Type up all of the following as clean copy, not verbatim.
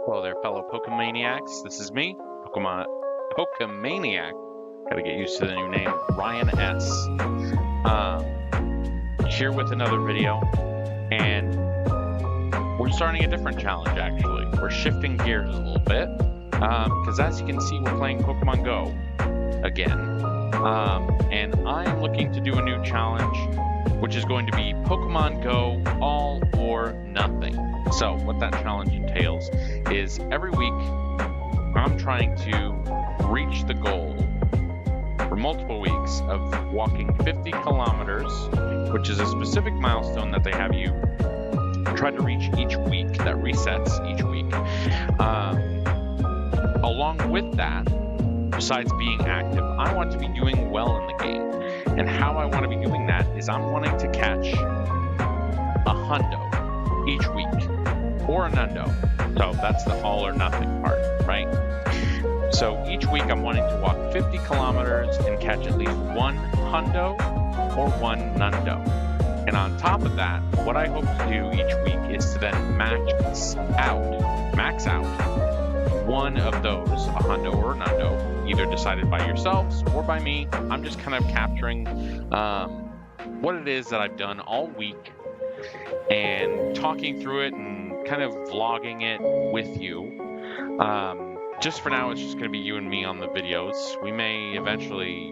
Hello there, fellow Pokemaniacs. This is me, Pokemaniac. Gotta get used to the new name, Ryan S. Here with another video, and we're starting a different challenge actually. We're shifting gears a little bit, because as you can see, we're playing Pokemon Go again. And I'm looking to do a new challenge, which is going to be Pokemon Go All or Nothing. So what that challenge entails is every week I'm trying to reach the goal for multiple weeks of walking 50 kilometers, which is a specific milestone that they have you try to reach each week, that resets each week. Along with that, besides being active, I want to be doing well in the game. And how I want to be doing that is I'm wanting to catch a hundo each week, or a nundo. So that's the all or nothing part, right? So each week I'm wanting to walk 50 kilometers and catch at least one hundo or one nundo. And on top of that, what I hope to do each week is to then max out one of those, a hundo or a nundo, either decided by yourselves or by me. I'm just kind of capturing what it is that I've done all week and talking through it and kind of vlogging it with you. Just for now, it's just going to be you and me on the videos. We may eventually,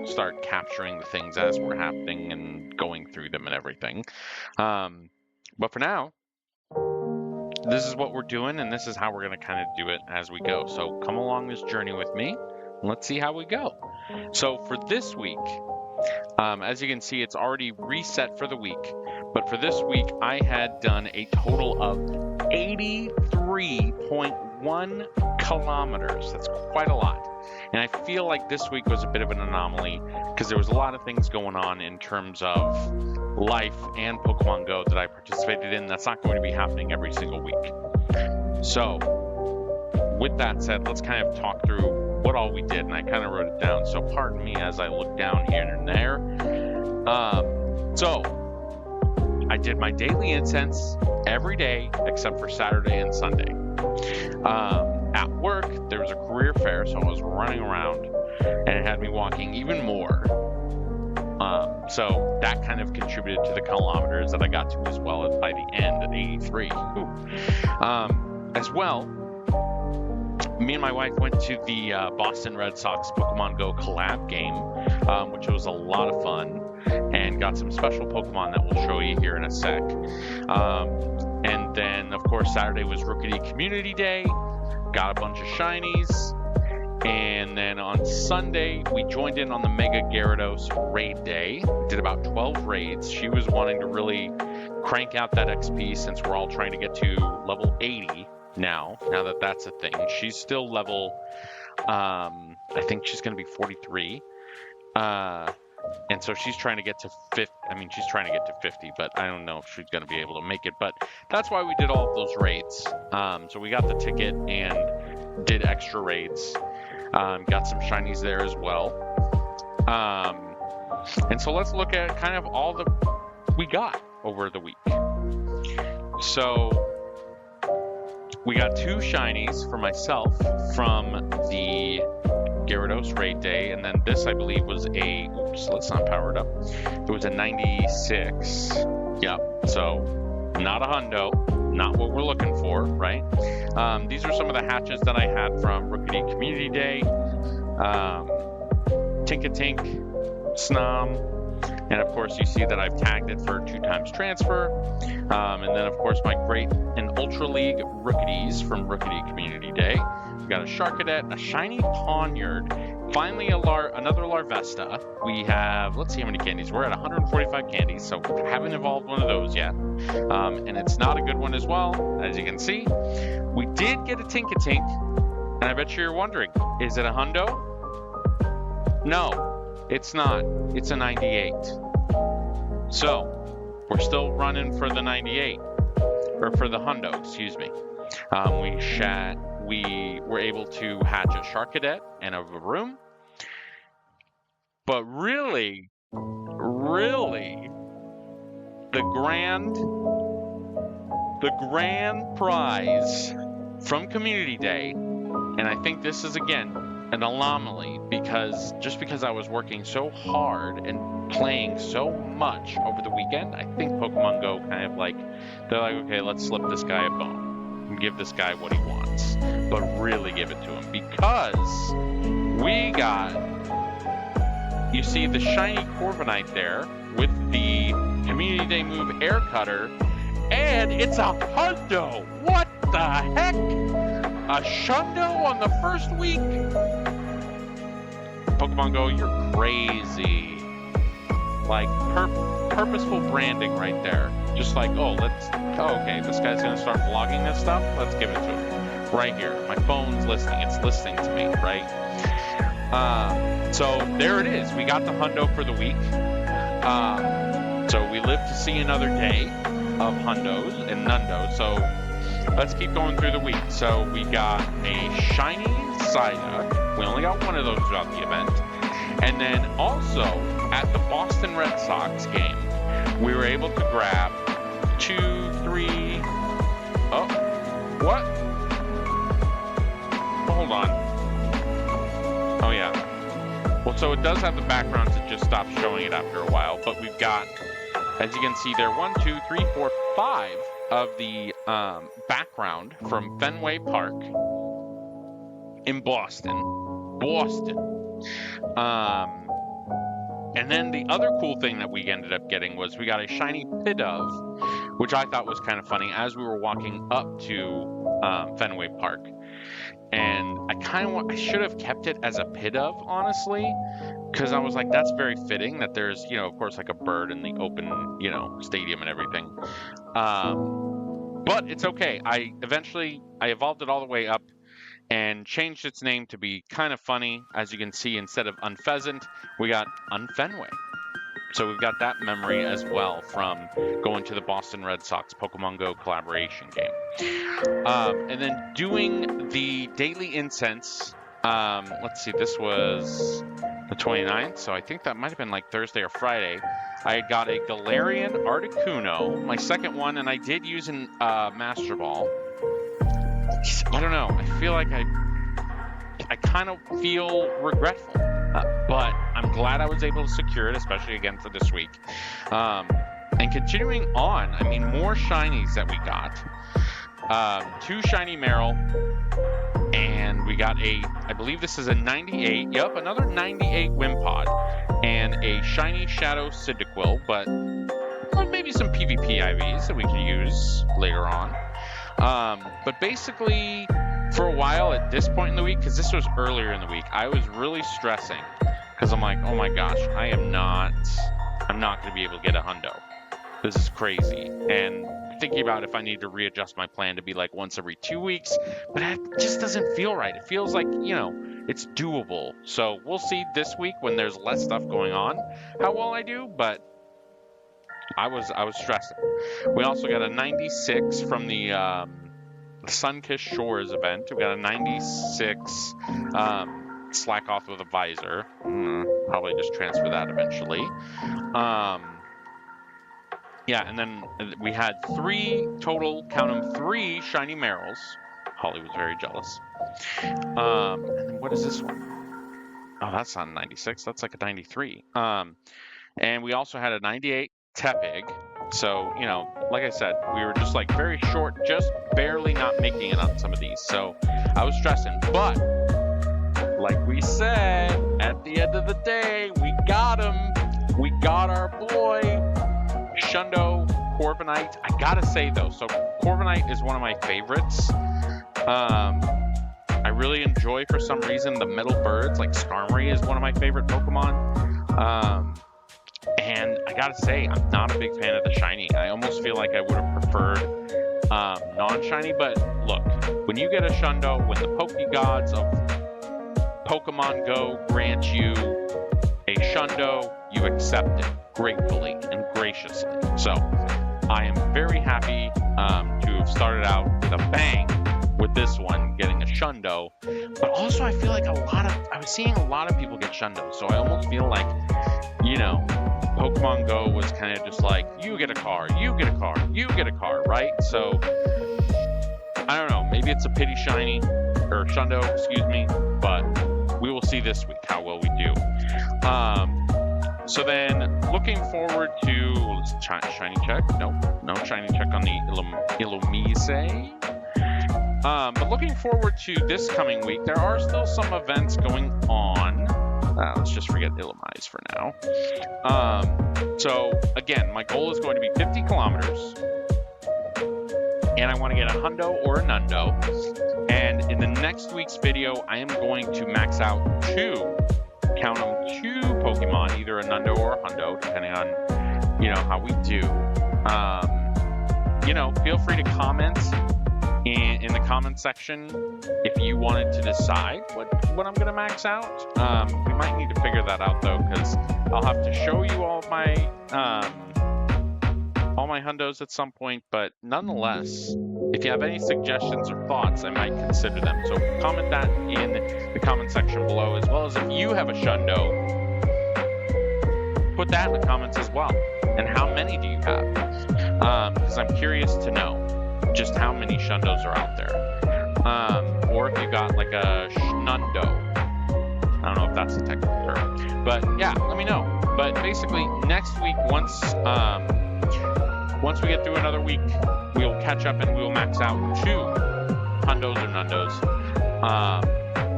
start capturing the things as we're happening and going through them and everything. But for now, this is what we're doing, and this is how we're going to kind of do it as we go. So come along this journey with me, and let's see how we go. So for this week, as you can see, it's already reset for the week. But for this week, I had done a total of 83.1 kilometers. That's quite a lot. And I feel like this week was a bit of an anomaly because there was a lot of things going on in terms of life and Pokemon Go that I participated in. That's not going to be happening every single week. So with that said, let's kind of talk through what all we did. And I kind of wrote it down. So pardon me as I look down here and there. So I did my daily incense every day except for Saturday and Sunday. At work, there was a career fair, so I was running around, and it had me walking even more. So that kind of contributed to the kilometers that I got to as well by the end at 83. As well, me and my wife went to the Boston Red Sox Pokemon Go collab game, which was a lot of fun, and got some special Pokemon that we'll show you here in a sec. And then, of course, Saturday was Rookity Community Day. Got a bunch of shinies. And then on Sunday, we joined in on the Mega Gyarados raid day. We did about 12 raids. She was wanting to really crank out that XP since we're all trying to get to level 80 now that that's a thing. She's still level, I think she's going to be 43. And so she's trying to get to 50. I mean, she's trying to get to 50, but I don't know if she's going to be able to make it. But that's why we did all of those raids. So we got the ticket and did extra raids. Got some shinies there as well. And so let's look at kind of all that we got over the week. So we got 2 shinies for myself from the Gyarados raid day, and then this I believe was let's not power it up. It was a 96. Yep. So not a hundo, not what we're looking for, right? These are some of the hatches that I had from Rookity Community Day. Tinkatink, Snom, and of course you see that I've tagged it for 2x transfer. And then of course my Great and Ultra League Rookities from Rookity Community Day. We got a Sharkadet, a shiny Pawniard, finally another Larvesta. We have, let's see how many candies. We're at 145 candies, so haven't evolved one of those yet. And it's not a good one as well, as you can see. We did get a Tinkatink, and I bet you're wondering, is it a hundo? No, it's not. It's a 98. So, we're still running for the 98, or for the hundo, excuse me. We were able to hatch a Sharkadet and a Varoom. But really, the grand prize from Community Day, and I think this is, again, an anomaly because I was working so hard and playing so much over the weekend, I think Pokemon Go kind of like, they're like, okay, let's slip this guy a bone and give this guy what he wants, but really give it to him because we got, you see the shiny Corviknight there with the Community Day move Air Cutter, and it's a Hundo! What the heck? A Shundo on the first week? Pokemon Go, you're crazy. Like, purposeful branding right there. Just like, okay, this guy's gonna start vlogging this stuff? Let's give it to him. Right here. My phone's listening. It's listening to me, right? So there it is. We got the Hundo for the week. So we live to see another day of Hundos and Nundos. So let's keep going through the week. So we got a shiny Psyduck. We only got one of those throughout the event. And then also at the Boston Red Sox game, we were able to grab 2, 3. Oh, what? Hold on. Oh yeah. Well, so it does have the background to just stop showing it after a while, but we've got, as you can see there, 1, 2, 3, 4, 5 of the background from Fenway Park in Boston. And then the other cool thing that we ended up getting was we got a shiny Pidove, which I thought was kind of funny as we were walking up to Fenway Park. And I should have kept it as a Pidove, honestly, because I was like, that's very fitting that there's, of course, like a bird in the open, stadium and everything. But it's okay. I evolved it all the way up and changed its name to be kind of funny. As you can see, instead of Unpheasant, we got Unfenway. So we've got that memory as well from going to the Boston Red Sox Pokemon Go collaboration game. And then doing the daily incense. Let's see, this was the 29th, so I think that might have been like Thursday or Friday. I got a Galarian Articuno, my second one, and I did use an Master Ball. I don't know. I feel like I kind of feel regretful, but I'm glad I was able to secure it, especially again for this week. And continuing on, more shinies that we got. 2 shiny Marill, and we got I believe this is a 98. Yep, another 98 Wimpod, and a shiny Shadow Cyndaquil, but maybe some PvP IVs that we can use later on. But basically, for a while at this point in the week, because this was earlier in the week, I was really stressing because I'm like, oh my gosh, I'm not going to be able to get a Hundo. This is crazy. And thinking about if I need to readjust my plan to be like once every 2 weeks, but it just doesn't feel right. It feels like, it's doable. So we'll see this week when there's less stuff going on how well I do, but I was stressing. We also got a 96 from the Sunkissed Shores event. We got a 96 Slack Off with a Visor. Probably just transfer that eventually. Yeah, and then we had 3 total, count them, 3 shiny Marills. Holly was very jealous. And then what is this one? Oh, that's not a 96. That's like a 93. And we also had a 98 Tepig. So, like I said, we were just like very short, just barely not making it on some of these. So I was stressing. But like we said, at the end of the day, we got him. We got our boy, Shundo Corviknight. I gotta say though, so Corviknight is one of my favorites. I really enjoy, for some reason, the metal birds. Like Skarmory is one of my favorite Pokemon. And I gotta say, I'm not a big fan of the shiny. I almost feel like I would have preferred non-shiny. But look, when you get a Shundo, when the Pokegods of Pokemon Go grant you a Shundo, you accept it gratefully and graciously. So I am very happy to have started out with a bang with this one, getting a Shundo. But also I feel like I was seeing a lot of people get Shundo, so I almost feel like, Pokemon Go was kind of just like, you get a car, you get a car, you get a car, right? So I don't know. Maybe it's a pity shiny or shundo, excuse me. But we will see this week how well we do. So then, looking forward to shiny check. No shiny check on the Illumise. But looking forward to this coming week, there are still some events going on. Let's just forget Illumise for now. So again, my goal is going to be 50 kilometers. And I want to get a hundo or a nundo. And in the next week's video, I am going to max out two Pokemon, either a nundo or a hundo, depending on, how we do. Feel free to comment in the comment section if you wanted to decide what I'm going to max out. We might need to figure that out, though, because I'll have to show you all my hundos at some point. But nonetheless, if you have any suggestions or thoughts, I might consider them. So comment that in the comment section below, as well as if you have a shundo, put that in the comments as well. And how many do you have? Because I'm curious to know just how many shundos are out there. Or if you got like a shnundo. I don't know if that's the technical term. But yeah, let me know. But basically, next week, once we get through another week, we'll catch up and we'll max out two hundos or nundos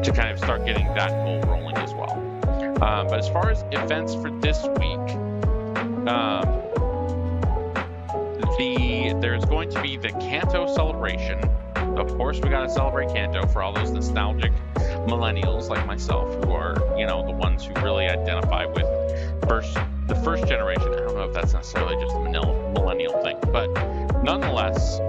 to kind of start getting that goal rolling as well. But as far as events for this week, there's going to be the Kanto celebration. Of course, we got to celebrate Kanto for all those nostalgic millennials like myself who are, the ones who really identify with the first generation. I don't know if that's necessarily just a millennial thing, but nonetheless,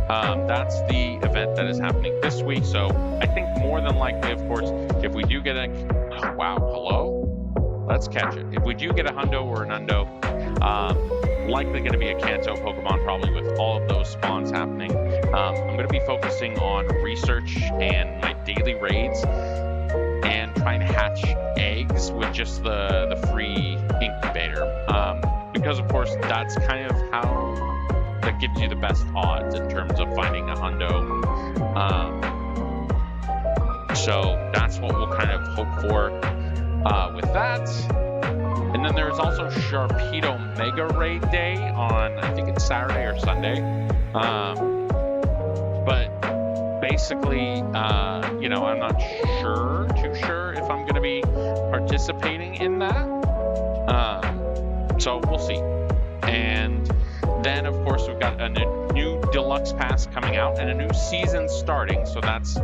that's the event that is happening this week. So I think more than likely, of course, if we do get let's catch it. If we do get a hundo or a nundo, likely going to be a Kanto Pokemon, probably with all of those spawns happening. I'm going to be focusing on research and my daily raids and trying to hatch eggs with just the free incubator. Because of course that's kind of how that gives you the best odds in terms of finding a hundo. So that's what we'll kind of hope for with that. And then there's also Sharpedo Mega Raid Day on, I think it's Saturday or Sunday. But basically, I'm not too sure if I'm going to be participating in that. So we'll see. And then, of course, we've got a new Deluxe Pass coming out and a new season starting. So that's,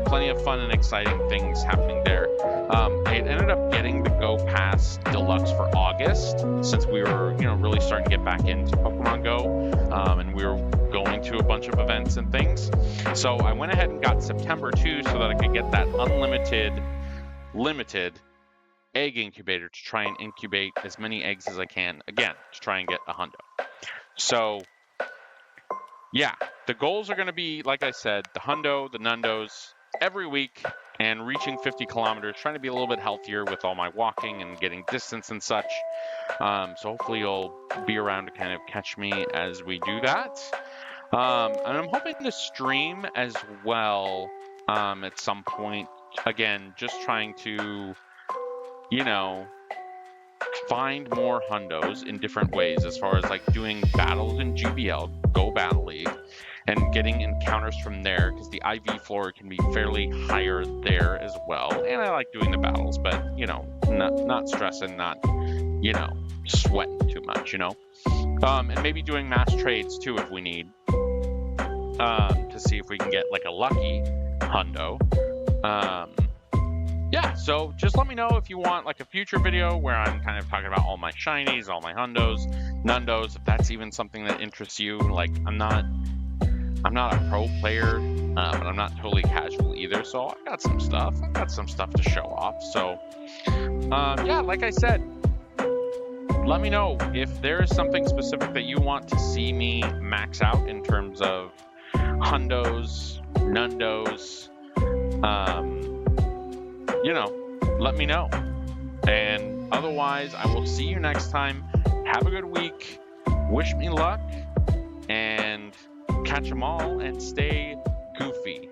plenty of fun and exciting things happening there. I had ended up getting the Go Pass Deluxe for August, since we were, really starting to get back into Pokemon Go, and we were going to a bunch of events and things. So I went ahead and got September too, so that I could get that limited egg incubator to try and incubate as many eggs as I can, again, to try and get a hundo. So yeah, the goals are going to be, like I said, the hundo, the nundos, every week, and reaching 50 kilometers, trying to be a little bit healthier with all my walking and getting distance and such. So hopefully you'll be around to kind of catch me as we do that. And I'm hoping to stream as well at some point. Again, just trying to, find more hundos in different ways, as far as like doing battles in GBL, Go Battle League, and getting encounters from there, because the IV floor can be fairly higher there as well. And I like doing the battles, but not stressing, not sweating too much, and maybe doing mass trades too if we need, to see if we can get like a lucky hundo. Yeah, so just let me know if you want like a future video where I'm kind of talking about all my shinies, all my hundos, nundos, if that's even something that interests you. Like, I'm not a pro player, but I'm not totally casual either. So I've got some stuff to show off. So yeah, like I said, let me know if there is something specific that you want to see me max out in terms of hundos, nundos. Let me know. And otherwise, I will see you next time. Have a good week. Wish me luck and catch them all and stay Goofy,